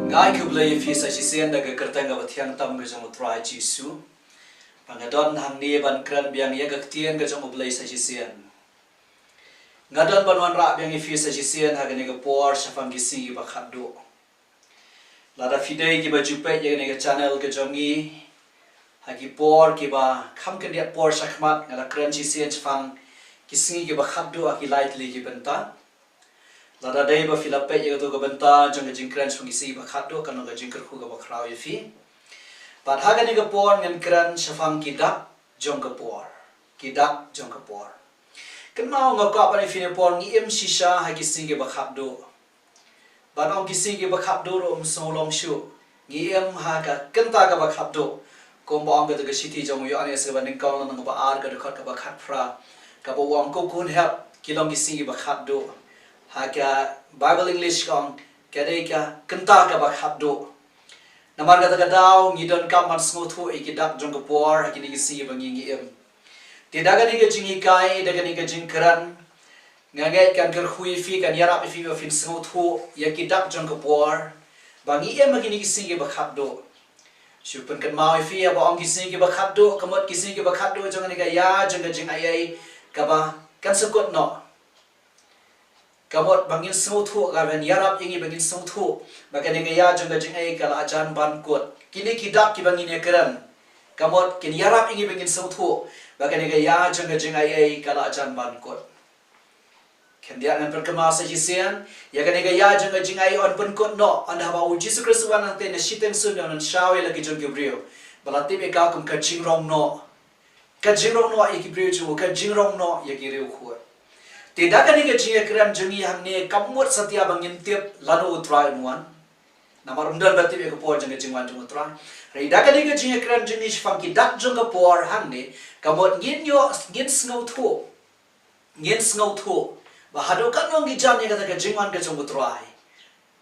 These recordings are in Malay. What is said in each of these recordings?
Ngai kublai fi sa sisian da ga kertang ga bathiang tam ga jong utrai jisu pangadon hang ni ban kran biang ya ga tien ga jong ublai sa sisian ngadon banwan ra biang fi sa sisian ha ga ne ga por shafang gi si ba khaddo lada fidei ki ba jupe ya ne ga channel ga jong gi ha gi por ki ba kham kan dia por shakmat ngala kran sisian shafang ki si gi ba khaddo a ki lightly gi benta lada dai ba filape ya to ga benta jong ga jingkran shafang gi si ba khaddo kan ga jingkar khu ga ba khrau ya fi But hagan ni kapor ngan kran shafang kidak jong ka por. Kidak jong ka por. Kenau ngaka pa ni finipor ngi em shisha ha kisi ge bakhap do. But ong kisi ge bakhap do ro solom shu. Ngi em ha ka kenta ka bakhap do. Kom ba ong ga city jong yo ani se ban kau nang ba ar ga khot ka bakhat fra. Ka bo ong ko kun help kilong kisi ge bakhap do. Ha ka Bible English kong ka dei ka kenta ka bakhap do. Namar kata kadau ngidon kaman smuthu ikidak jong kapor hakini gisi bangi ngiem. Tidak gani ke jingi kai, tidak gani ke jingkran. Ngagai kan kerhui fi kan yarap fi fin smuthu yakidak jong kapor. Bangi em hakini gisi ke bakhaddo. Syupen kan mau fi aba ong gisi ke bakhaddo, kamot gisi ke bakhaddo jong ni ka ya jong ka jing ayai kaba kan sekot no. Kamot bangin smuthu gaben yarap ingi bangin smuthu bakane gaya jong ga jing ai kala ajan ban kot kini kidak ki bangin ekran kamot kin yarap ingi bangin smuthu bakane gaya jong ga jing ai kala ajan ban kot kendia ngan perkema sa jisian ya kane gaya jong ga jing ai on ban kot no anda ba u Jesus Christ wan ante na shiten sun non shawe lagi jong Gabriel balati be ka kum ka jing rong no ikibrio ju ka jing rong no ya ki riu khu Tidak kan ni kecil keran jengi hang ni kamut setia bangin tiap lalu utrai muan. Nama rundal berarti be kapor jengi jengwan jeng utrai. Tidak kan ni kecil keran jengi shfang kidak jeng kapor hang ni kamut ngin sengau tu. Bahadukan nong gijan ni kata ke jengwan ke jeng utrai.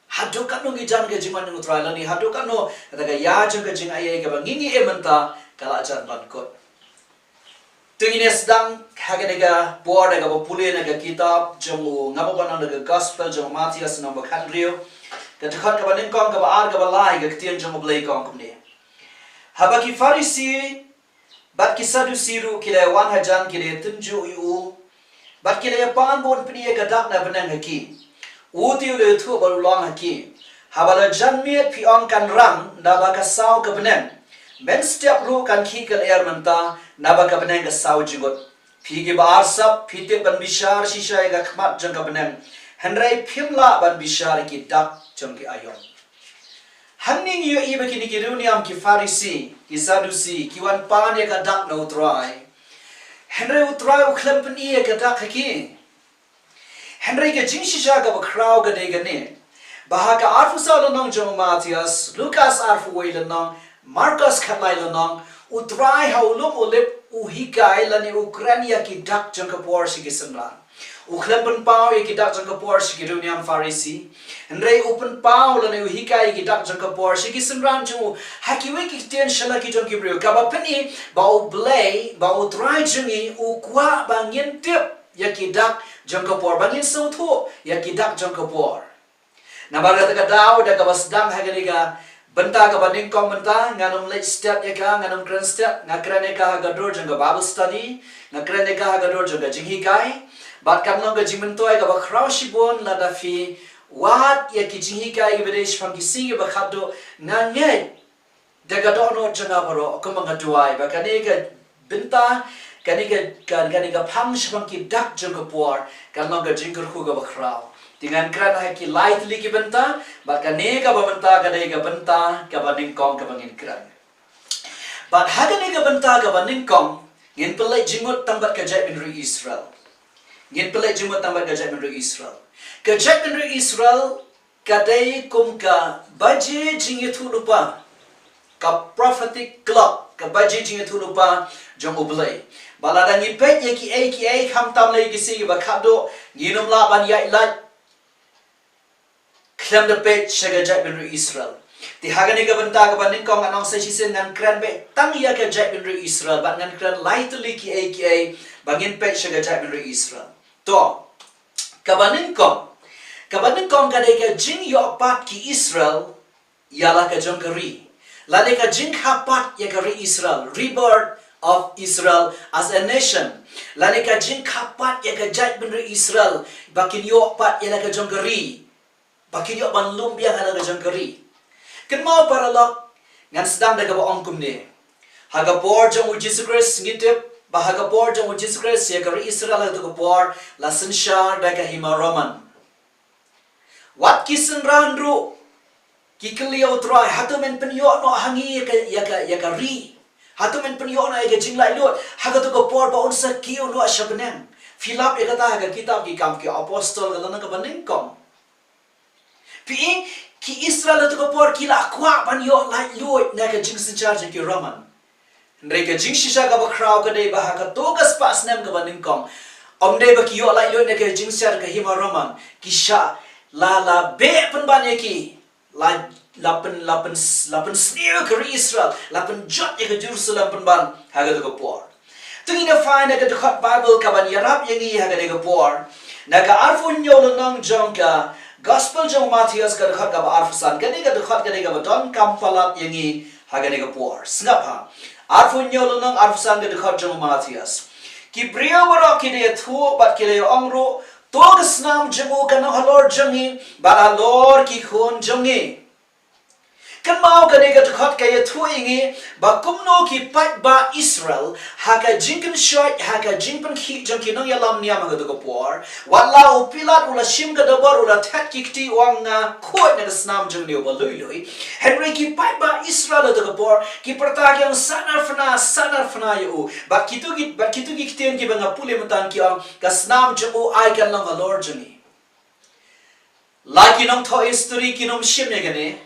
Hadukan nong gijan ke jengwan jeng utrai lani hadukan no kata ke ya jeng ke jeng ayai ke bangini ementa kala ajan bankot. Tingin sedang haganega por daga popule naga kitab jong ngabo banang daga gospel jong Matias nomor khandrio katakhat ka baning kong ka baar ka balai ka ktian jong blai kong kumne habaki farisi bat ki sadusiru kile wan hajan kile tunju yu bat kile pan bon pnie ka dak na banang haki utiu le thu bal long haki habala janmiet pi ong kan rang na ba ka saw ka banang men step ru kan ki kal air manta naba ka beneng ka saw jigot phi ke bar sab phite ban bishar shisha ga khmat jang ka beneng henrai phimla ban bishar ki dak jang ki ayon hanning yo ibe ki ni runiam ki farisi ki sadusi ki wan pan ya ka dak no utrai henrai utrai u khlem pani ya ka dak ki henrai ke jing shisha ga ba kraw ga de ga ne baha ka arfu sa lo nong jong Matias Lucas arfu we lo nong Marcus khatlai lanang utrai haulum olip uhikai lani Ukraina ki dak jong kapor si gisamran ukhlem pen pau ki dak jong kapor si giruniam farisi andrei open pau lani uhikai ki dak jong kapor si gisamran ju hakiwe ki ten shala ki jong Gabriel ka ba pani ba blay ba utrai jongi ukwa bangin tip ya ki dak jong kapor bangin sautu ya ki dak jong kapor na baga ka daw da ka basdang haganiga Bynta ka baning kong benta nganong late step ya ka nganong grand step ngakran ka gador jong ka Bible study ngakran ka gador jong ka jinghi kai bat kam long ka jingmentoy ka ba kraw shibon la da fi wat ya ki jinghi kai bedesh fang ki sing ba khado nganye da gador no janga baro ko manga duai ba kani ka Bynta kani ka phang shbang ki dak jong ka por kan long ka jingkur khu ka ba kraw dengan kran haki lightly ki Bynta bat ka ne ka banta ka dai ka Bynta ka baning kong ka bangin kran bat haga ne ka Bynta ka baning kong ngin pelai jimut tambat ka jai bin ru Israel ngin pelai jimut tambat ka jai bin ru Israel ka jai bin ru Israel ka dai kum ka baje jingi thu lupa ka prophetic clock ka baje jingi thu lupa jong ublai baladang ipet ye ki ai kham tam lai ki si ba khado nginum la ban yai la Klam de pet shaga jai bin ru Israel. Ti haga ni ka Bynta ka baning kong anong sa shisen ngan kran be tang ya ka jai bin ru Israel bat ngan kran lightly ki ai bangin pet shaga jai bin ru Israel. To ka baning kong ka dai ka jing yo pat ki Israel ialah ka jong kari. Lani ka jing kapat ya kari Israel, rebirth of Israel as a nation. Lani ka jing kapat ya ka jait benri Israel, bakin yo pat ya ka jong kari. Bakin yo ban lumbia ka jong kari. Kan mau para lok ngan sedang da ka ba ongkum ni. Haga por jong Jesus Christ ngitip bahaga por jong Jesus Christ ya kari Israel tu ka por la senshar da ka hima Roman. Wat kisan ranru kikeliau try hatu men penyo no hangi ya ka ri hatu men penyo no ya jinglai lot haga tu ko por ba unsa kiu no shabnen Philip ya kata haga kitab ki kam ki apostol galana ka baning kom pi ki Israel tu ko por kila kwa ban yo lai lot na ka jing sin charge ki Roman ndre ka jing shisha ka ba crowd ka dei ba haga to ka spas nem ka baning kom omde ba ki yo lai lot na ka jing sar ka hima Roman ki sha la be pen ban ki lapen sneer ke Israel, lapen jot ke Jerusalem penban haga to por. Tungi na find na dekat Bible kaban yarap yang i haga de por. Naga arfun yo nang jong ka gospel jong Matthias ka dekat ka arfusan ka dekat ka don kampalat yang i haga de por. Sengap ha. Arfun yo nang arfusan ka dekat jong Matthias. Ki brio waro ki de thu bat ki le ongro Togas nam jemu kan halor jangi balalor ki khon jangi kan mau kan ega dekat kaya tuingi ba kumno ki pat ba Israel haka jinkan short haka jinpan ki jangki nang yalam niam ga to por wala upilat ula shim ga dabar ula tat kikti wanga khoi na snam jang ni ba lui Henry ki pat ba Israel to por ki pertagyang sanar fana yu ba kitu ki kiten ki banga pule mutan ki ang ka snam jang ai kan lang halor jangi lagi nang to history ki nom shim ya gane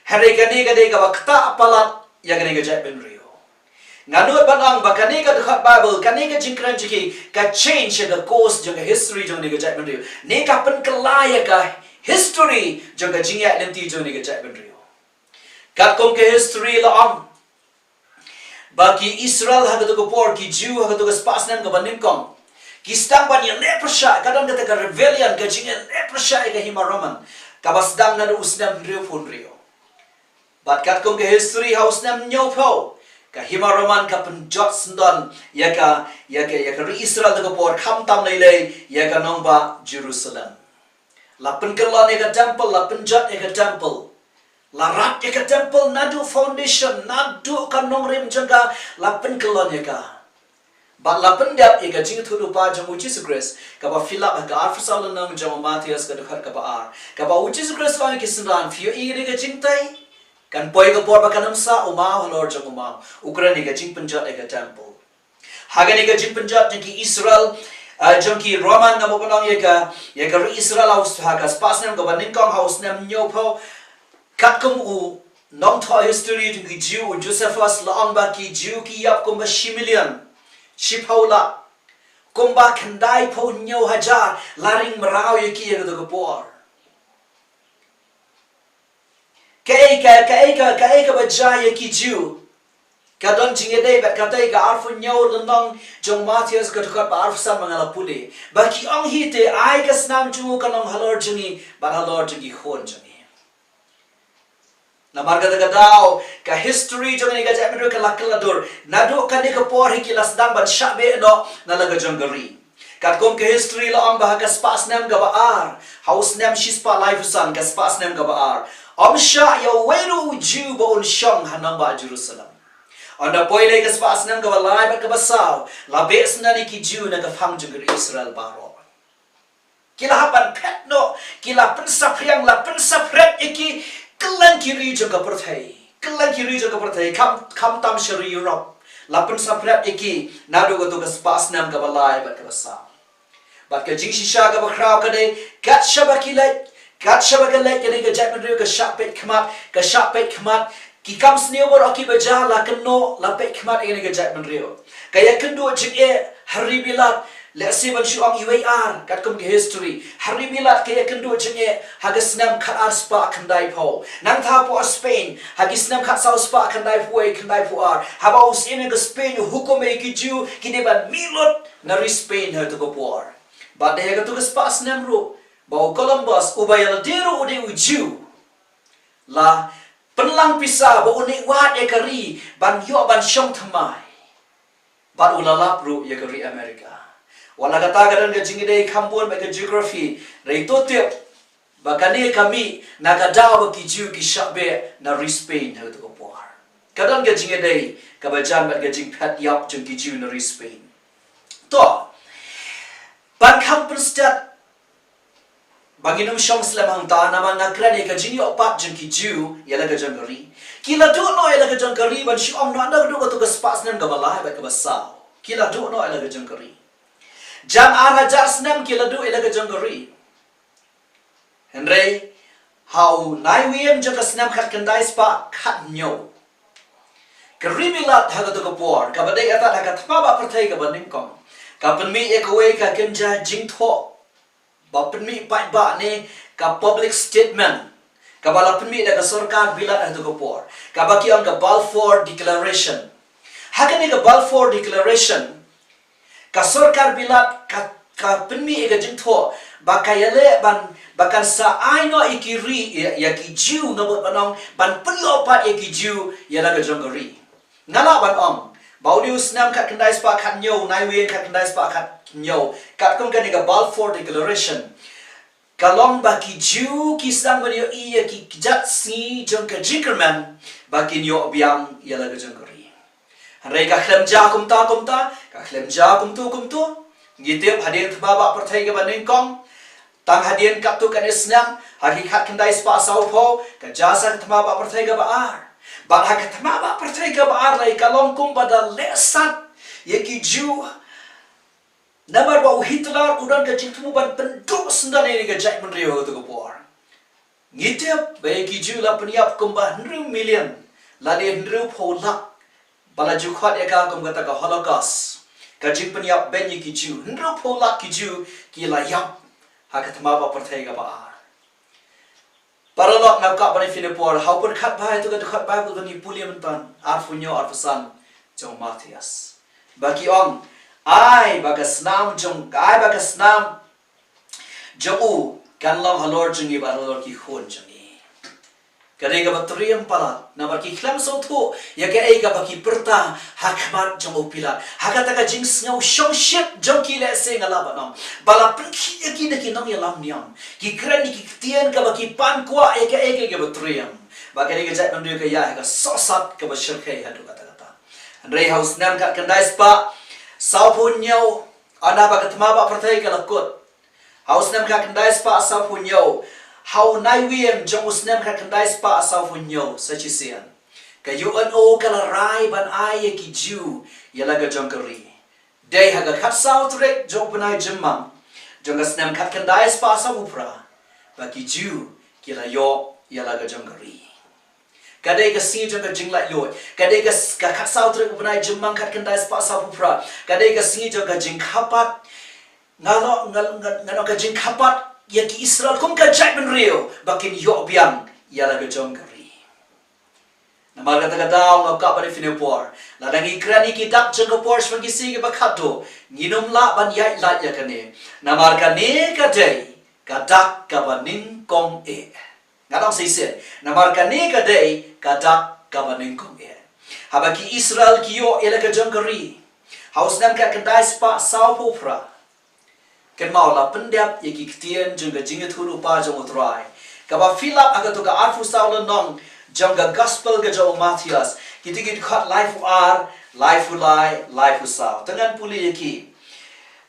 Hari kani ka bakta palat ya kani ka jai ben rio. Nganut banang bakani ka dekat Bible kani ka jingkran jiki ka change ka course jang history jang ni ka jai ben rio. Ni ka pen kelaya ka history jang ka jingya nanti jang ni ka jai ben rio. Kat kong ka history la am. Bagi Israel ha ka to por ki Jew ha ka to spas nam ka banim kong. Ki stang ban ya leprosha kadang kata ka rebellion ka jingya leprosha ka hima Roman. Ka basdang na usnam rio pun rio. Bat kat kong ke history house nam nyopo ka hima Roman ka penjot sendon ya ka Israel to por kham tam lei ya ka nongba Jerusalem la penkelon ya ka temple la penjot ya ka temple la rat ya ka temple nadu foundation nadu ka nongrim jaga la penkelon ya ka bat la pendap ya ka jing thu pa jang Jesus Christ ka ba Philip ka arfsal nang jang Matthias ka dekat ka ba Jesus Christ lang ki sendan fio iri ka jing tai kan poi ka por bakanam sa umau Lord jang umau Ukraine ka jing penjat ka temple hagani ka jing penjat ki Israel jang ki Roman na mo panang ya ka Israel house ha ka spas nam ka baning kong house nam nyopo kat kum u nong tho history ki Jew Josephus laang ba ki Jew ki yap kum ba shimilian shipaula kum ba khandai pho nyo hajar laring marau ya ki ya ka por Kaika bajaya ki Jew. Kadon jingede bat katai ka arfun nyaw lenong jong Matthias ka dekat ba arfsan mangala puli. Baki ong hite ai ka snam jungu kanong halor jungi ban halor jungi khon jungi. Namar kata daw ka history jong ni ka jamedro ka lakaladur. Nadu ka ni ka por hikilas dang ban shabe no nalaga jong gari. Kat kong ka history la ang bahaka spas nem ka baar. House nem shispa life san ka spas nem ka baar. Amsha ya weru Jew ba unshang hanang ba Jerusalem. Anda poile ka spas nam ka balai ba ka basaw. Labes na ni ki Jew na ka phang jung Israel baro. Kila hapan pet no, kila pensapriang la pensapret iki kelan kiri jung ka perthai. Kelan kiri jung ka perthai kam tam shari Europe. La pensapret iki nadu ka to ka spas nam ka balai ba ka basaw. Bat ka jing shisha ka ba kraw ka de gat shabakilai Kat shabakalai kani ka jai mandriyo ka shapet khamat ki kam sniyo bor aki baja la kano la pet khamat kani ka jai mandriyo kaya kendo jing hari bilat le se ban shu ang UAR kat kum ki history hari bilat kaya kendo jing hagas nam khat ar spa khandai pho nang tha po Spain hagis nam khat sau spa khandai pho ar haba us in ka Spain hukum ki ju kini ban milot nari Spain ha to ko por ba de ka to ka spa nam ro Bau Columbus ubayal dero ude uju La penlang pisa ba unik wat ekari ban yo ban syong thamai. Ban ulalap ru ekari Amerika. Wala kata kadan ke jingidei kambun ba ke geography reito tip bakane kami nakadaw ba ki jiu ki shabe na Spain ha to por. Kadan ke jingidei kabajan ba ke jing phat yap jung ki jiu na Spain. To ban kampun stat Baginum syong selamang ta nama ngakran ka jing yo pat jung ki jiu yala ka jangari. Kila do no yala ka jangari ban syong no anda do ka to ka spas nan ka balai ba ka basau. Kila do no yala ka jangari. Jan ara jar senam kila du ila ka jangari. Henry how nai wiem jang ka senam khat kandai spa khat nyo. Kerimilat ha ka to ka por ka badai ata ha ka thma ba prathai ka baning kong. Ka penmi ekwe ka kenja jing tho. Ba penmi pai ba ne ka public statement. Ka bala penmi da ka sarkar bilat ha to ka por. Ka baki ang ka Balfour Declaration. Ha ka ne ka Balfour Declaration. Ka sarkar bilat ka penmi ega jing tho bakayale ban bakan sa aino ikiri ya ki jiu ngabot banong ban penyo pat ya ki jiu ya la ka jongari ngala ban ong baudiu snam kat kendai spa kat nyo nai wen kat kendai spa kat nyo kat kong kan ga Balfour Declaration kalong ba ki jiu ki sang ban yo iya ki jat si jong ka jinkerman ba ki nyo biang ya la ka jongari Rai ka khlem ja kumta ka khlem ja kumtu ngitip hadin thbaba perthai ka baning kong tang hadin kap tu kan isnam hakikat kendai spa sau pho ka jasa thbaba perthai ka baar ba hak thbaba perthai ka baar lai kalong kum pada lesat ye ki ju namar ba Hitler udan ka jingtu ban penduk sendan ni ka jai menrio tu ka por ngitip ba ye ki ju la peniap kum ba 100 million la de 100 pho lak Bala jukhwat eka kum kata ka Holocaust. Kajing penyap benyi ki ju. Hendro polak ki ju ki layap. Haka thmaba perthai ka baar. Paralok ngap ka bani finipor. Hau pun khat bhai tu ka dukhat bhai tu ni pulia mentan. Arfunyo arfusan. Jong Matthias. Baki ong. Ai baga snam jong. Ai baga snam. Jong u. Kanlang halor jongi ba halor ki khun jongi. Kadai ka batriam pala na barki khlam so thu ya ke ai ka baki perta hakmat jong upila hakata ka jing snau shong shit jong ki le se ngala banam bala pinki ya ki de ki nong ya lam niam ki krani ki tian ka baki pan kwa ya ke ai ka batriam ba kadai ka jat mandu ka ya ka so sat ka bashir khai hadu kata kata andrei house nam ka kandai spa sau punyau ana ba ka thma ba perthai ka lakut house nam ka kandai spa sau punyau How nai wiem jong usnem ka kandai spa asaw funyo sa chisian. Ka UNO kala rai ban ay ki ju yalaga jong kari. Day haga kat saw trek jong panay jemang. Jong asnem kat kandai spa asaw upra. Ba ki ju kila yo yalaga jong kari. Kadai ka si jong ka jingla yo. Kadai ka kat saw trek panay jemang kat kandai spa asaw upra. Kadai ka si jong ka jing kapat. Ngalo ka jing kapat. Ya ki Israel kum ka jai ben rio bakin yo biang ya la jong kari namar kata daw ngap ka bani finipor la dangi krani ki dak jong ka por shwangi si ka bakhato nginum la ban yai la ya kane namar ka ne ka dei ka dak ka baning kong e ngadong sei se namar ka ne ka dei ka dak ka baning kong e habaki Israel ki yo ela ka jong kari haus nam ka kandai spa sau popra Ken mau la pendap ye ki ktien jung ga jinga thuru pa jong utrai ka ba fill up aga to ka arfu saul nong jong ga gospel ga jong Matthias ki tigit khat life life life saul tangan puli ye ki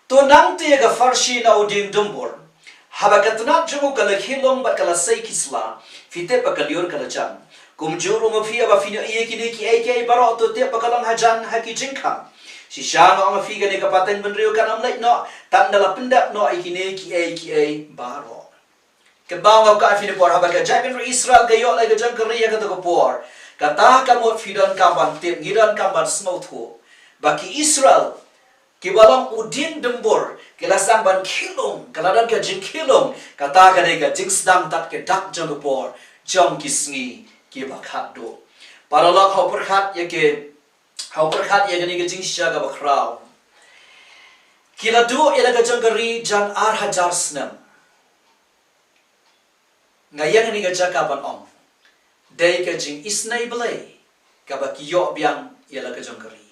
to nang te ga farshi na uding dumbor haba ka tunat jong ka la khilong ba kala sei kisla fite pa ka lior kala chan kum juru ma fi ba fino ye ki ne ki ai baro to te pa kalang hajan ha ki jingkham Si Shano ang figa ni kapateng benrio kanam like no tandala pendap no ikine ki ai baro. Kebaw ngau ka finipor habag ka jabin Israel gayo like jang kariya ka to por. Kata kamot fidan kamban tip ngidan kamban snow thu. Baki Israel kibalang udin dembor kilasang ban kilong kaladan ka jing kilong kata ka ka jing sedang tat ke dak jang por jong kisngi ki bakhat do. Paralak ho perkhat ya ke Hau perkhat ya gani gajing syaga bakraw. Kila du ila gajang gari jan ar hajar snam. Ngayang ni gajaka ban ong. Dai ka jing isnai belai. Kaba ki yo biang ialah ka jong kari.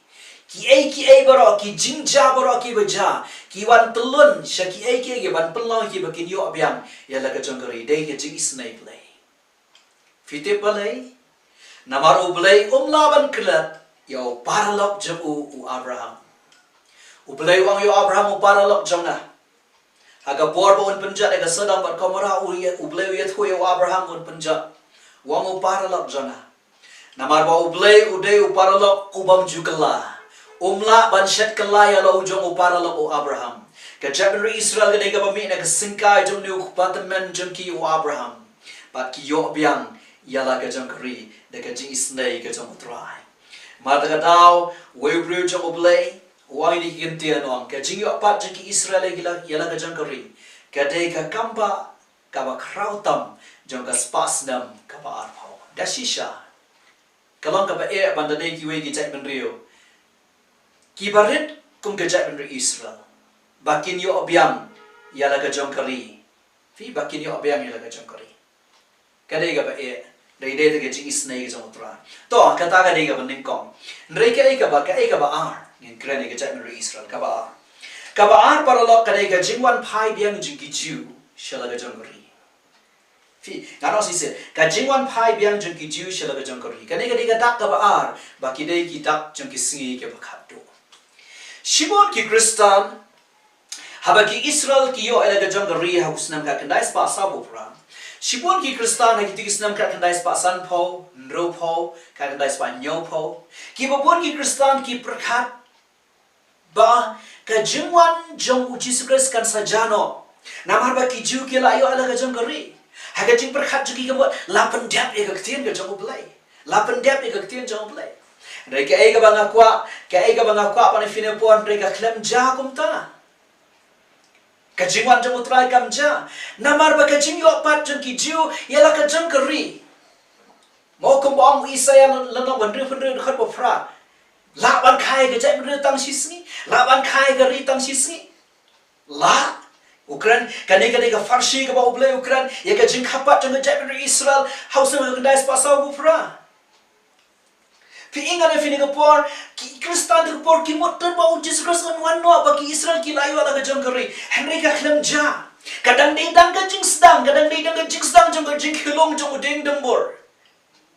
Ki ai baro ki jing ja baro ki beja. Ki wan telun sya ki ai ban pelong ki bakin yo biang ialah ka jong kari. Dai ka jing isnai belai. Fite belai. Namar u belai laban kelat. Yo paralok jong u Abraham. U belai wang yo Abraham u paralok jong na. Haga por bon penjat aga sedang bat kamera u belai yet hu yo Abraham bon penjat. Wang u paralok jong na. Namar ba u belai u dei u paralok u bam jugala. Umla ban shet kala ya lo jong u paralok u Abraham. Ka jabri Israel ga dega bami na ka singkai jong ni u patamen jong ki u Abraham. Bat ki yo biang yala ka jong kari de ka jing isnai ka jong utrai. Mata ka daw we bru jong u belai wang ni kintian ong ka jing yo pat jong ki Israel yala ka jong kari. Ka de ka kamba ka ba krautam jong ka spasnam ka ba arpau. Dasisha. Kalong ka ba bandane ki we ki jai ben rio. Ki barit kum ka jai ben Israel. Bakin yo obyang yala ka jong kari. Fi bakin yo obyang yala ka jong kari. Kadai ka ba dai dai ka jing isnai ka jong tra. To kata ka dai ka ben kong. Ndrei ka ba ar. Ngin krani ka jai ben Israel ka ba ar. Ka ba ar paralok kadai ka jing wan pai biang jing ki ju shala ka jong kari. Fi ngano si se ka jingwan pai biang jong ki ju shala ka jong kari. Kadai ka dak ka ba ar baki dai ki dak jong ki singi ka ba khatdo. Shimon ki Kristan haba ki Israel ki yo ela ka jong kari ha usnam ka kandai spa sabo pra. Shimon ki Kristan ha ki tigis nam ka kandai spa san po, nro po, ka kandai spa nyo po. Ki babon ki Kristan ki prakhat ba ka jingwan jong u Jesus Christ kan sajano. Namar ba ki ju ki la yo ela ka jong kari. Ha ka jing prakhat ju ki ka lapan dap e ka ktien ka jong u belai. Lapan dap e ka ktien jong u belai. Mereka ega bangakwa pani fine puan mereka klem ja kumta. Kajingwan jeng utrai kam ja. Namar ba kajing yo pat jeng ki jiu yala ka jeng keri. Mau kumbang isaya lanang bandri fundri dekat bofra. Laban kai ka jai bandri tang sisngi. Laban kai ka ri tang sisngi. La Ukran kane ka farsi ka ba ublai Ukran ya ka jing kapat jeng jai bandri Israel hausa ka dais pasau bofra. Piingan fini ka por ki Kristan ka por ki motor ba Jesus Christ kan wano ba ki Israel ki layo ala ka jong kari Henry ka khlam ja kadang dei dang ka jing sedang jong ka jing khilong jong ding dembor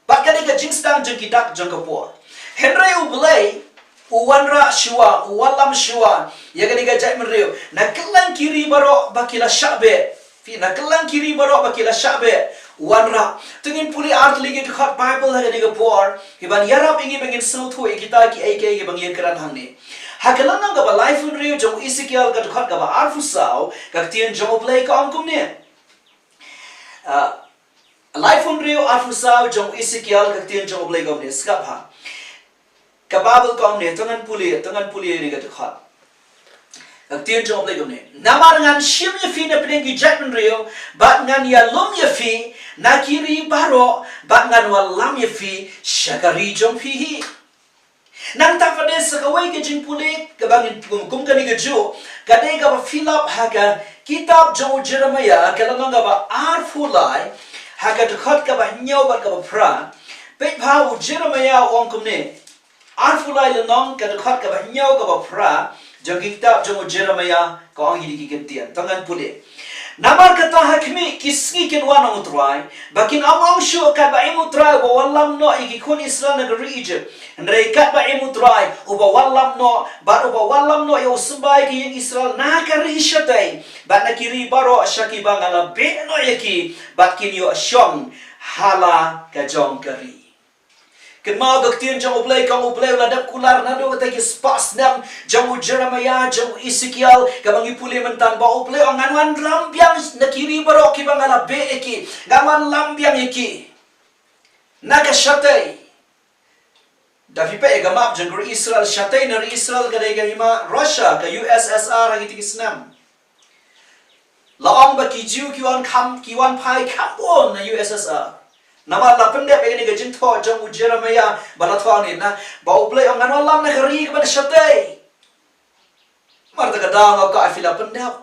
ba ka ka jing sedang jong ki dak jong ka por Henry u belai u wanra shua u walam shua ya ka jai menrio na kelang kiri baro ba ki la shabe fi na kelang kiri baro ba ki la shabe wanra tengin puli art ligi dekat Bible ha ka por kiban yarap ingi bengin sautu kita ki ai bang yen keran hangni hakalang nga ba life un rio jong Ezekiel ka dekat ka ba arfusau ka tien jong play ka angkum ne life un rio arfusau jong Ezekiel ka tien jong play ka ne skap ha ka Bible ka ne tangan puli ri ka dekat tien jong play ka ne namar ngan shim ye fi na pning ki jatman rio bat ngan ya lom ye fi nakiri baro bat ngan walam ye fi shakari jong fi hi nang ta fade sakawai ke jing puli ka bangin kum ka ni ju ka de ka ba fill up ha ka kitab jong Jeremiah ka lang ga ba arfulai ha ka dekat ka ba nyau ba ka ba pra pe pa u Jeremiah ong kum ne arfulai le nong ka dekat ka ba nyau ka ba pra jong kitab jong Jeremiah ka ong hi ki tian tangan puli namar kata hakmi kisngi ken wanong utrai bakin among shu ka ba imutrai ba wallam no igi kun Israel negeri Egypt ndrei kat ba imutrai uba wallam no yo sembai ki Israel na kari shatai ba nakiri baro shaki bangala be no yaki bakin yo shong hala ka jong kari Kemau gaktian jong ublay ladap kular nado kata ki spas nam jong Jeremiah jong Ezekiel kabang ipuli mentan ba ublay ang anwan lambiang nakiri baro ki bangala be eki gaman lambiang eki naga shatay dafi pe gamap jong Israel shatay na Israel kadai hima Russia ka USSR ang itik isnam laong ba ki jiu ki wan pai kapon na USSR nama la pendek begini ke jing tho jong Jeremiah bala tho ni na ba ublay ang ano lam na kari ka ba shatai mar ta kada nga ka afila pendek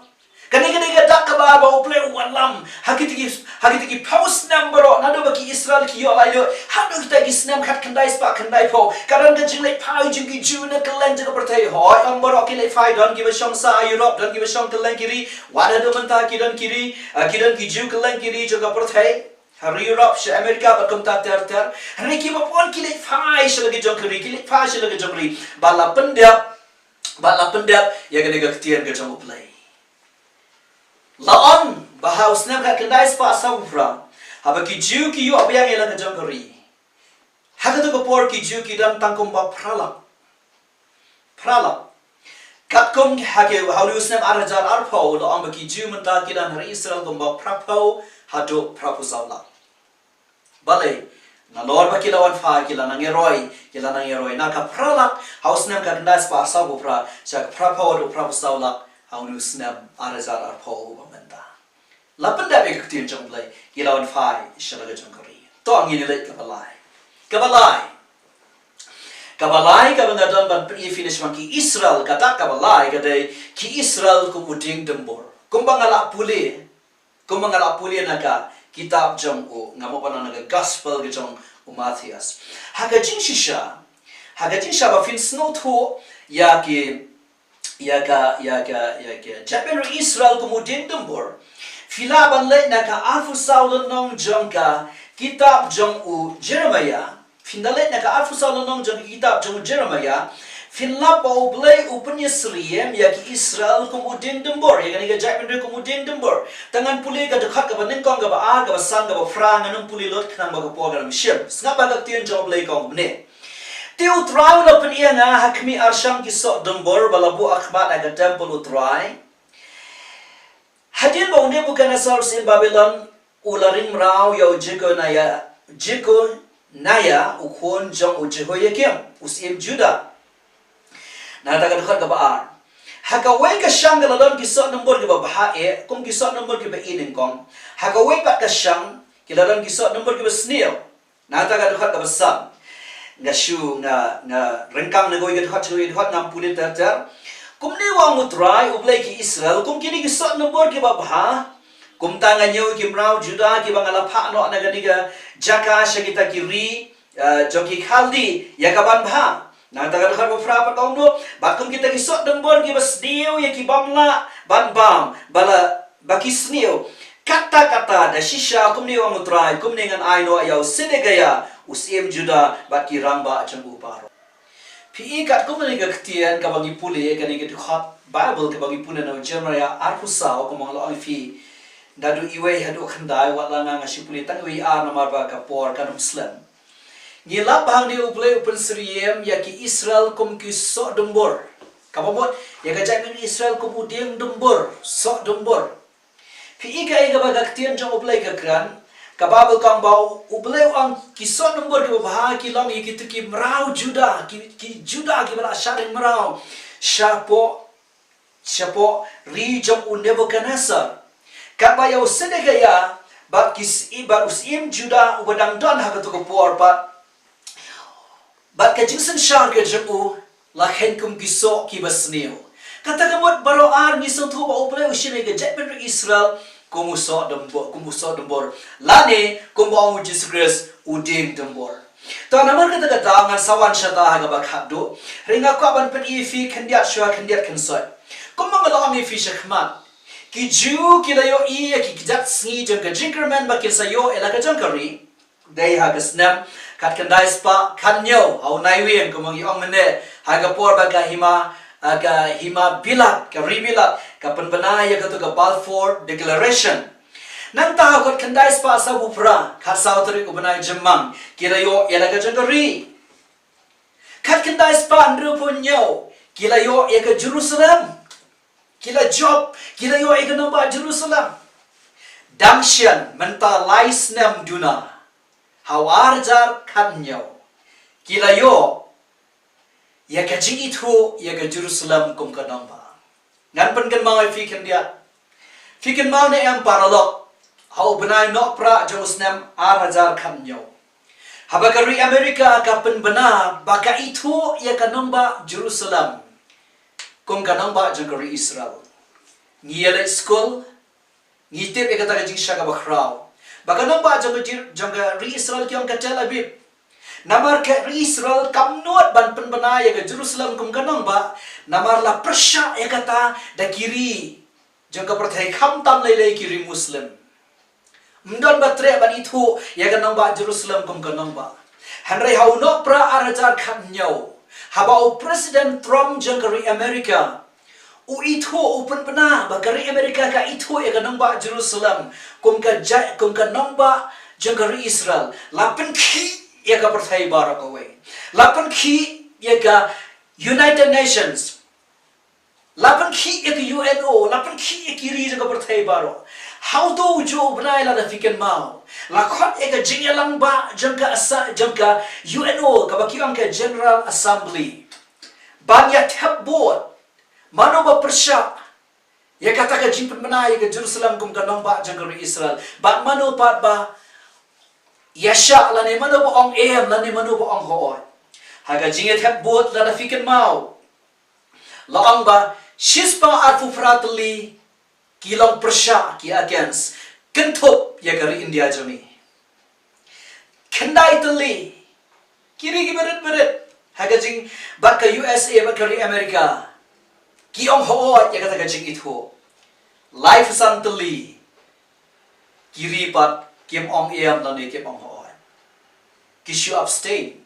Kani dak ka ba uple walam hakitiki post number nado baki Israel ki yo layo hadu kita ki snam khat khandai spa khandai pho karan ka jingle phai jing ki juna kalang jaga perthai hoy ambaro ki le phai don ki ba shong sa Europe don ki ba shong kalang kiri wada do manta ki don kiri kidan ki ju kalang kiri jaga perthai hari Europe she America ba kum ta ter hari ki ba pon ki le phai she lagi jong kiri ki le phai she lagi jong ri bala pendap ya gane ga ktian ga jong uplai laon bahau snap kat kendai spa sabufra haba ki jiu ki yo abyang ela ka jangkari hagatu ko por ki jiu ki dan tangkum ba prala kat kum hage hau snap arhajar arpau lo amba ki jiu menta ki dan hari Israel kum ba prapau hado prapu saula bale na lor ba ki lawan fa ki la nangeroi na ka prala hau snap kat kendai spa sabufra cha prapau do prapu saula Aunu snap arazar arpo bamenda. Lapan dah beg ketian jong play. Ilawan fai shalaga jong kari. To angin ilai kabalai. Kabanga don ban pri finish man ki Israel kata kabalai kadai ki Israel kumuding dembor. Kumbangala puli naka kitab jong o ngamo pana naga gospel ke jong Mathias. Hagajin shisha ba fin snow to ya ka Japan Israel kemudian dembor filaban le naka alfu saulon nong jong ka kitab jong u Jeremiah findale naka alfu saulon nong jong kitab jong Jeremiah finla pau blai upanya sriem ya ki Israel kemudian dembor ya kan Japan kemudian dembor tangan puli ka dekat ka banen kong ka ba a ka ba sang ka ba frang anong puli lot kanang ba ka po ka ship ngapa ka tien jong blai kong ne Tiu trai lo penia nga hakmi arsham ki sok dembor balabu akhbat aga temple utrai. Hadin ba unde bukan asal sin Babylon ularin mrau yo jiko naya ukon jong ujehoyakim usim Juda. Na ta ka dekat ka baar. Hakawai ka shang galadon ki sok dembor ki ba bahae kum ki sok dembor ki ba inin kong. Hakawai pat ka shang ki ladon ki sok dembor ki ba snil. Na ta ka dekat ka basam. nga rengkang na goy gadhat ngam pulit ter kum ni wang utrai ublay ki Israel kum kini ki sot nombor ki babha kum tanga nyaw ki mrau Juda ki bangala pha no na ganiga jaka shagita ki ri joki khaldi yakaban bha na ta gadhat bo fra pa no ba kum kita ki sot nombor ki bas dio ya ki bamla ban bam bala bakisnio kata da shisha kum ni wang utrai kum ni ngan aino ayaw senegaya usim Juda bat ki ramba jang uparo pi kat ko mani ga ktian ka bangi puli ka ni ga hot Bible ka bangi puli na Jeremiah arpusa ko mong lo fi dadu iwe hadu khandai wala nga sipuli tang wi a na marba ka por ka muslim ngila bang ni uple upen sriem ya ki Israel kum ki so dembor ka bomot ya ga jang Israel kum udeng dembor so dembor pi ga ga ba ktian jang uple ka kran kababel kang bau ubleu ang kisot nombor ki baha ki long ki tu ki mrau Juda ki Juda ki bala sharing mrau shapo ri jong u Nebuchadnezzar kaba yo senegaya bat kis ibar usim Juda u badang don ha ka tu por bat ka jingsen shar ke jong u la hen kum kiso ki basneo kata kamot baro ar ni so tu ba ubleu shine ke Japan Israel kumuso dembor lane kumbau Jesus Christ uding dembor to namar kata ngan sawan shata ha ba khadu ringa ko ban pen ifi khandiat shwa khandiat khansoi kumbang lo ami fi shakhmat ki ju ki layo I ki jat sngi jang ka jinkerman ba kisayo ela ka jangkari dai ha ka snam kat kandai spa khanyo au nai wen kumang yong mene ha ga por ba ka hima bilat ka ribilat ka penbenaya ka to ka Balfour Declaration nang ta ko kandai spa sa bupra khat sautri ko banai jemang kilayo ela ka jangari khat kandai spa ndru punyo kilayo ya ka Jerusalem kila job kilayo ya ka namba Jerusalem dangshan menta laisnam duna hawarjar khanyo kilayo ya ka jigi thu ya ka Jerusalem kum ka namba ngan pen kan mau fi kan mau ne am paralog hau benai nok pra Jerusalem arhajar khanyo habakari Amerika ka pen bena baka itu ya ka namba Jerusalem kum ka namba jangkari Israel Ngielek school, ngitip e kata jing syaga bakrau. Baka nang ba jangga ri Israel kiong ka Tel Aviv. Namar ke ri Israel kamnuat ban penbena ya ke Jerusalem kum kanang ba. Namar la persya e kata da kiri. Jangga pertai kam tam lele kiri Muslim. Mdon batre ban itu ya kanang ba Jerusalem kum kanang ba. Henry hau no pra arajar khat nyau. Habau Presiden Trump jangga ri Amerika. U itu open pena bagari Amerika ka itu ya kanang ba Jerusalem kum ka namba jangari Israel lapen ki ya ka perthai barak away lapen ki ya ka United Nations lapen ki ya ka UNO lapen ki ya kiri jang ka perthai baro how do jo bnai la fiken mau la khot ya ka jingelang ba jangka UNO ka bakiang ka General Assembly banyak tab board Mano ba persya ya kata ka jimpen menai ke Jerusalem kum kanong ba jangkari Israel ba mano pat ba yasha la ne mano ba ong em la ne mano ba ong hooi haga jinget hep bot la na fiken mau la ong ba shispa arfu frateli kilong persya ki against kentup ya kari India jami kendai teli kiri ki beret haga jing ba ka USA ba kari Amerika Kiong ho ya kata kajing itu life santeli kiri pat kim ong iam lani kim ong ho kishu abstain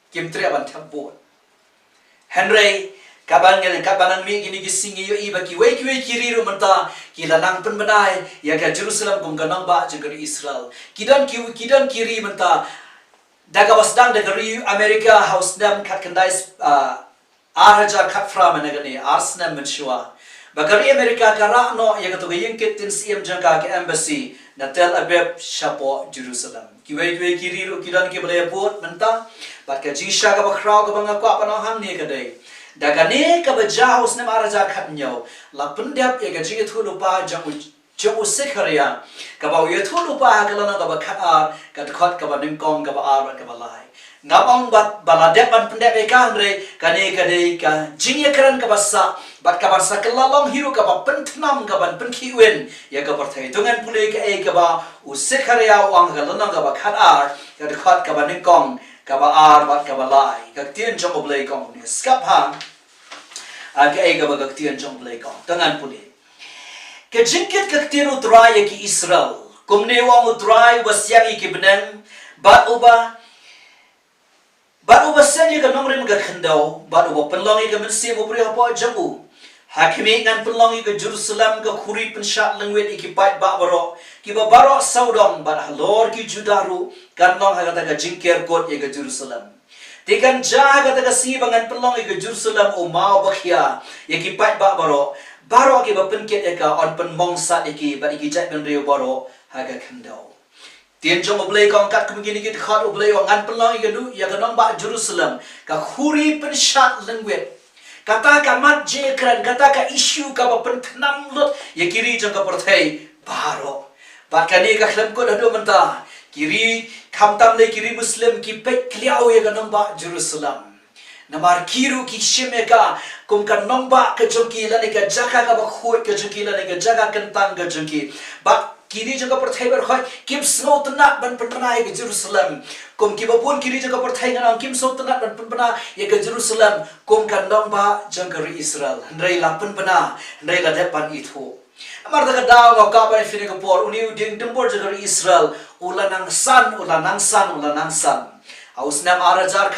kim treban tabot Henry kabanang mi gini gisingi yo iba ki we kiri ru menta kilanang penbenai ya ka Jerusalem kum kanang ba jengari Israel kidan kiri menta daga wasdang dari Amerika house dam kat kendais Araja kafra menegani arsna menshua bagari Amerika kara no yang tu gayeng kitin siem jangka ke embassy na Tel Aviv shapo Jerusalem kiwe kiri ru kidan ki boleh put menta bat ka jisha ka bakra ka banga kwa panahan ni kadai daga ne ka baja usne araja khatnyo la pendap ya ka jingi thu lupa jamu sekharia ka ba ye thu lupa ka lana ka ba khat ka khot ka ba nim kong ka ba ar ka ba lai ngapang bat baladep ban pendep ka andre kane ka jingya kran ka basa bat ka basa kelalong hiru ka ba pentnam ka ban penkiwen ya ka perthai tungan pule ka ka ba usekharia wang ka lana ka ba khatar ka khot ka ba nikong ka ba ar bat ka ba lai ka tien jong oblei kong ni skap ha ka ba ka tien jong oblei kong tungan pule ka jingkit ka tien utrai ki Israel kumne wang utrai wasyang ki benang bat Baru basanya ka nongrim ka khandau, baru penlongi ka mensi mo pri apa jamu. Hakimi ngan penlongi ka Jerusalem ka khuri pensat lengwet ikipai ba baro. Ki ba baro saudong ba halor ki judaru kan long ha kata ka jingker kot ye ka Jerusalem. Tekan ja kata ka si bangan penlongi ka Jerusalem o mau bakhia ye ki pai ba baro. Baro ki ba penket ye ka on pen mongsat iki ba iki jat ben rio baro ha ka khandau. Tien jong oblei kong kat kumgini kit khat oblei ngan pelong iganu ya ganong ba Jerusalem ka khuri pensat lengwet kata ka mat je kran kata ka issue ka ba pentnam lot ya kiri jong ka perthai baro bakani ka khlam ko dadu menta kiri khamtam le kiri Muslim ki pek kliau ya ganong ba Jerusalem namar kiru ki shemeka kum ka nomba ka jongki lani ka jaka ka ba khoi ka jongki lani ka jaka kentang ka jongki ba kiri jaga perthai ber khoi kim snow tenak ban penpenai ke Jerusalem kum ki babun kiri jaga perthai ngan kim snow tenak ban penpena ye ke Jerusalem kum kan dong ba jangkari Israel ndrai la penpena ndrai la depan itu amar daga daw ngau ka ba fini ko por uni ding dembor jangkari Israel ulanang san aus nam arajar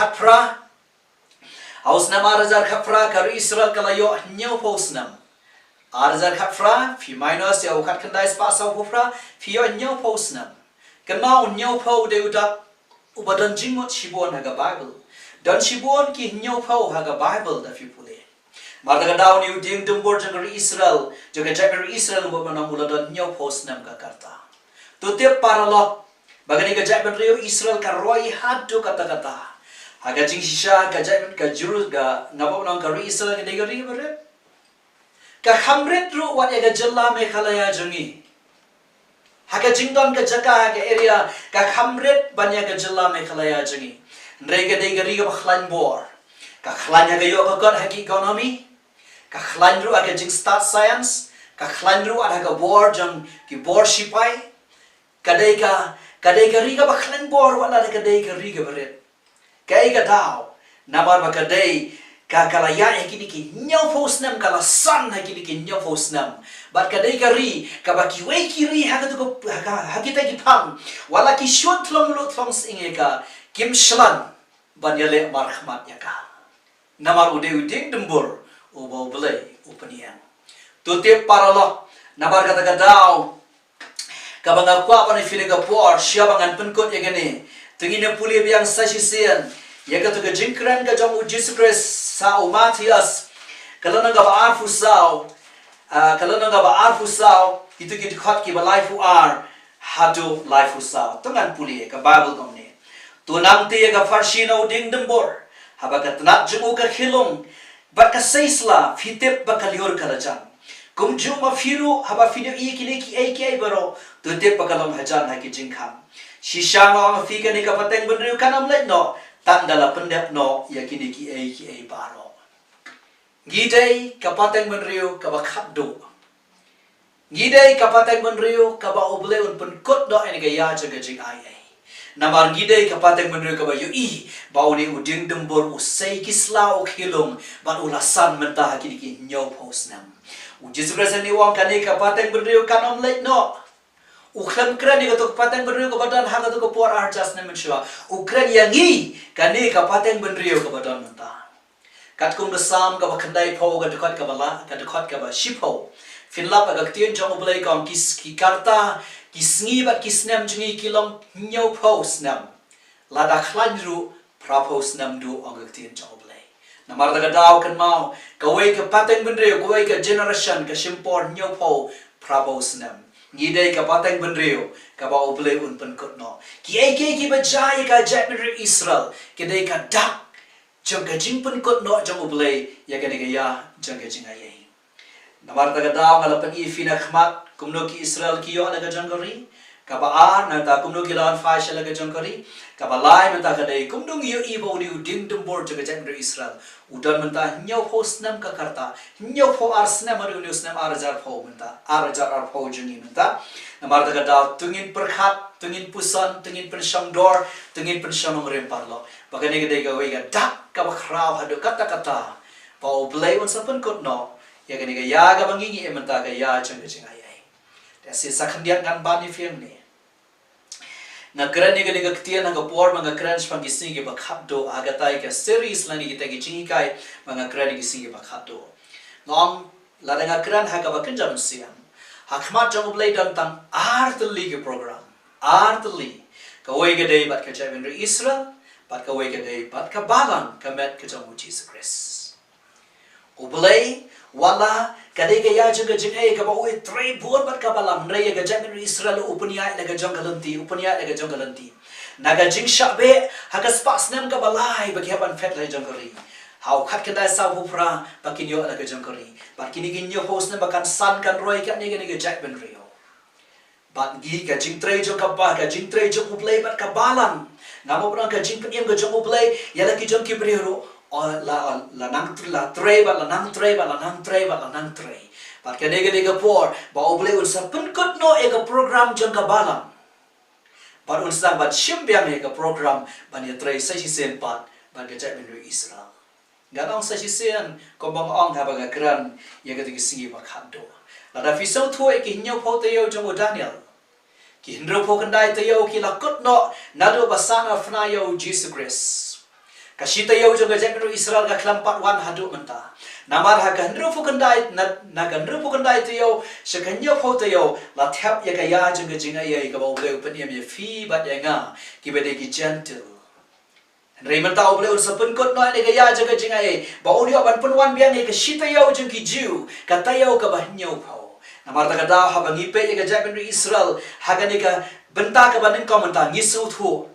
khapra kari Israel kalayo nyau posnam Arzar khapra fi minus ya ukat kendai spasa hufra fi yo nyau posnam kema nyau po de udak ubadan jingmot shibon haga Bible dan shibon ki nyau po haga Bible da fi pule marga daw ni uding dembor jangari Israel jaga jangari Israel bo manam uladan nyau posnam ka karta to te paralog bagani ka jaiban rio Israel ka roi hadu kata-kata haga jing shisha ka jaiban ka jurus ga ngabo nang ka Israel ka negari bere ka khamret ru wat ya jalla me khalaya jangi haga jingdon ka jaka ka area ka khamret banya ka jalla me khalaya jangi ndrega de gari ka khlan bor ka khlan ya yo ka god haki economy ka khlan ru ka jing start science ka khlan ru ada ka bor jang ki bor sipai kadai ka ri ka ba khlan bor wala da kadai ka ri ka beret kai ka dau namar ba kadai ka kala ya kini ki nyau fos nam kala san kini ki nyau fos nam bat kadai ka ri ka ba ki wei ki ri ha ka tu ha kita ki phang wala ki shot thlong lo thlong singe ka kim shlan ban yale mar khmat ya ka namar ude uding dembur o bau belai upanian tu te paralo nabar kata ka dau ka banga kwa pa ni fili ka por sia bangan penkot ya gani tengine puli biang sasisian ya ka tu ka jingkran ka jong Jesus Christ sa Matias kalau nang ba arfu sao kalau nang ba arfu sao itu ki khot ki ba life ar hadu life sao tengan puli ka Bible komne tu nang te ka farshino ding dembor haba ka tnat jumu ka khilong ba ka seisla fitep ba ka lior kalajan kum ju ma firu haba fidu i ki baro tu te pa kalom hajan ha ki jingkham shisha ma fi ka ni ka pateng benriu kanam let no tandala pendep no yakini ki ai baro gidai kapateng benriu ka ba khaddo gidai kapateng benriu ka ba oble un pen kot do ene ga ya jaga jing ai namar gidai kapateng benriu ka ba yu i ba uni uding dembor usai kisla o khilong ban ulasan menta hakini ki nyau pos nam Jesus Christ ni wang kani kapateng benriu kanom let no ukran kran ni to kapateng benriu ka badan ha ka to por ar jas na menshwa ukran yangi kani kapateng benriu ka badan menta kat kum besam ka bakhandai pho ka dekat ka bala ka dekat ka ba shipho finlap ka tien jong oblei kam ki karta kisngi ba kisnem jungi kilong nyau pho snam lada khlan ru prapo snam du ang tien jong oblei namar daga daw kan mau ka wei ka pateng benriu ka wei ka generation ka shimpor nyau pho prapo snam ngidai ka pateng benriu ka ba oblei un pen kot no ki ba jai ka jatmer Israel kedai ka dak jong ka jing pen kot no jong oblei ya ka ni ya jong ka jing ai namar ta ka daw ngala pen i fina khmat kumno ki Israel ki yo na ka jong gori ka ba ar na ta kumno ki lan fa shala ka jong gori ka ba lai men ta ka dei kumdung yo i bo ni uding dum bor jong ka jatmer Israel udan men ta nyau pos nam ka karta nyau po ar snam ar unius nam ar jar po men ta ar jar ar po jungi men ta namar ta ka daw tungin perkhat tungin pusan tungin pensyam dor tungin pensyam rem parlo bagane ka dei ka wei ka dak ka ba khrau hadu kata pa oblei un sapen kot no ya ka ni ka ya ka bangingi e men ta ka ya jong ka jing ai ta si sakhandiat ngan bani fiang ni ngakran ni ga ktian nga por mga crunch pang gising gi bakhabdo agatai ka series lani kita gi chingikai mga kran gi sing gi bakhabdo ngom la nga kran ha ka bakin jam siam hakmat jong oblei dan tang artli gi program artli ka wei ga dei bat ka chaven ri Israel bat ka wei ga dei bat ka balang ka met ka jong Jesus Christ oblei wala kadai ka ya jong jing ai ka ba oi trei bor bat ka balam rei ga jamin Israel upnia la ga jong galanti naga jing shabe ha ka spas nam ka balai ba ban fet la jong gari how khat ka dai sa hupra ba kin yo la ga jong gari ba kin gi nyo post na ba kan san kan roi ka ni ga jack ben rio ba gi ka jing trei jong ka ba ka jing trei jong uplay bat ka balam ngamo pra ka jing pem ga jong uplay ya la ki jong ki briro la nang trei ba pat ka nega por ba oble un sa pen kot no e ka program jong ka balam par un sa ba shim biang e ka program ban ya trei sa si sen pat ban ka jai ben Israel ganong sa si sen ko bang ong ha ba ga kran ya ka ti singi ba khan do la da fi so thu e ki nyo pho te yo jong Daniel ki hindro pho kan dai te yo ki la kot no na do ba sana fna yo Jesus Christ kasita yo jong ga Israel ga klampat wan hadu menta namar ha kan ru fukandai na kan ru fukandai te yo shakanya pho te yo la thap ya ga ya jong ga jinga ye ga ba ble upan ye fi ba ya nga ki be de ki gentle Raymond ta ble ur sapun kot no ne ga ya jong ga jinga ye ba uri ban pun wan biang ye ka shita yo jong ki ju ka ta yo ka ba nyo pho namar ta ga da ha ba ngi pe ye ga Israel ha ga ne ga benta ka ba ning komenta ngi su thu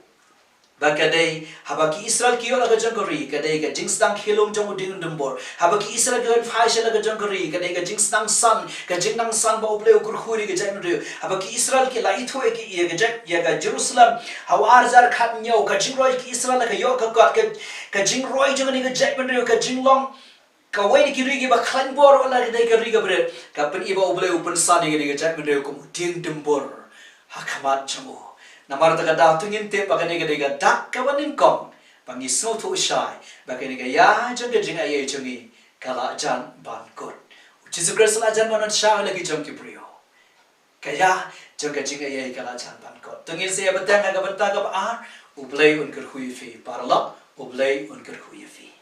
bakadai habaki Israel kiyo laga jangkari kadai ka jingstang khilong jong ding dumbor habaki Israel gan faisha laga jangkari kadai ka jingstang san ka jingnang san ba uble ukur khuri ka jangri habaki Israel ki lai thu ki ye ga ya ga Jerusalem hawar zar khat nyo ka jingroi ki Israel ka yo ka jingroi jong ni ka jangri ka jinglong Kawai di kiri ba klan bor ola di kiri ga bre kapen iba oble open sani ga diga chat mende ko ting dembor hakamat chamu namar ta da tungin te ba kani ga diga dak ka banin kong bangi so thu shai ba kani ga ya jang ga jinga ye chungi kala jan ban kot Jesus Christ la jan ban sha lagi jong ki brio kaya jong ga jinga ye kala jan ban kot tungin se ba tang ga ban ta ga ar oble un ker hui fi parla oble un ker hui fi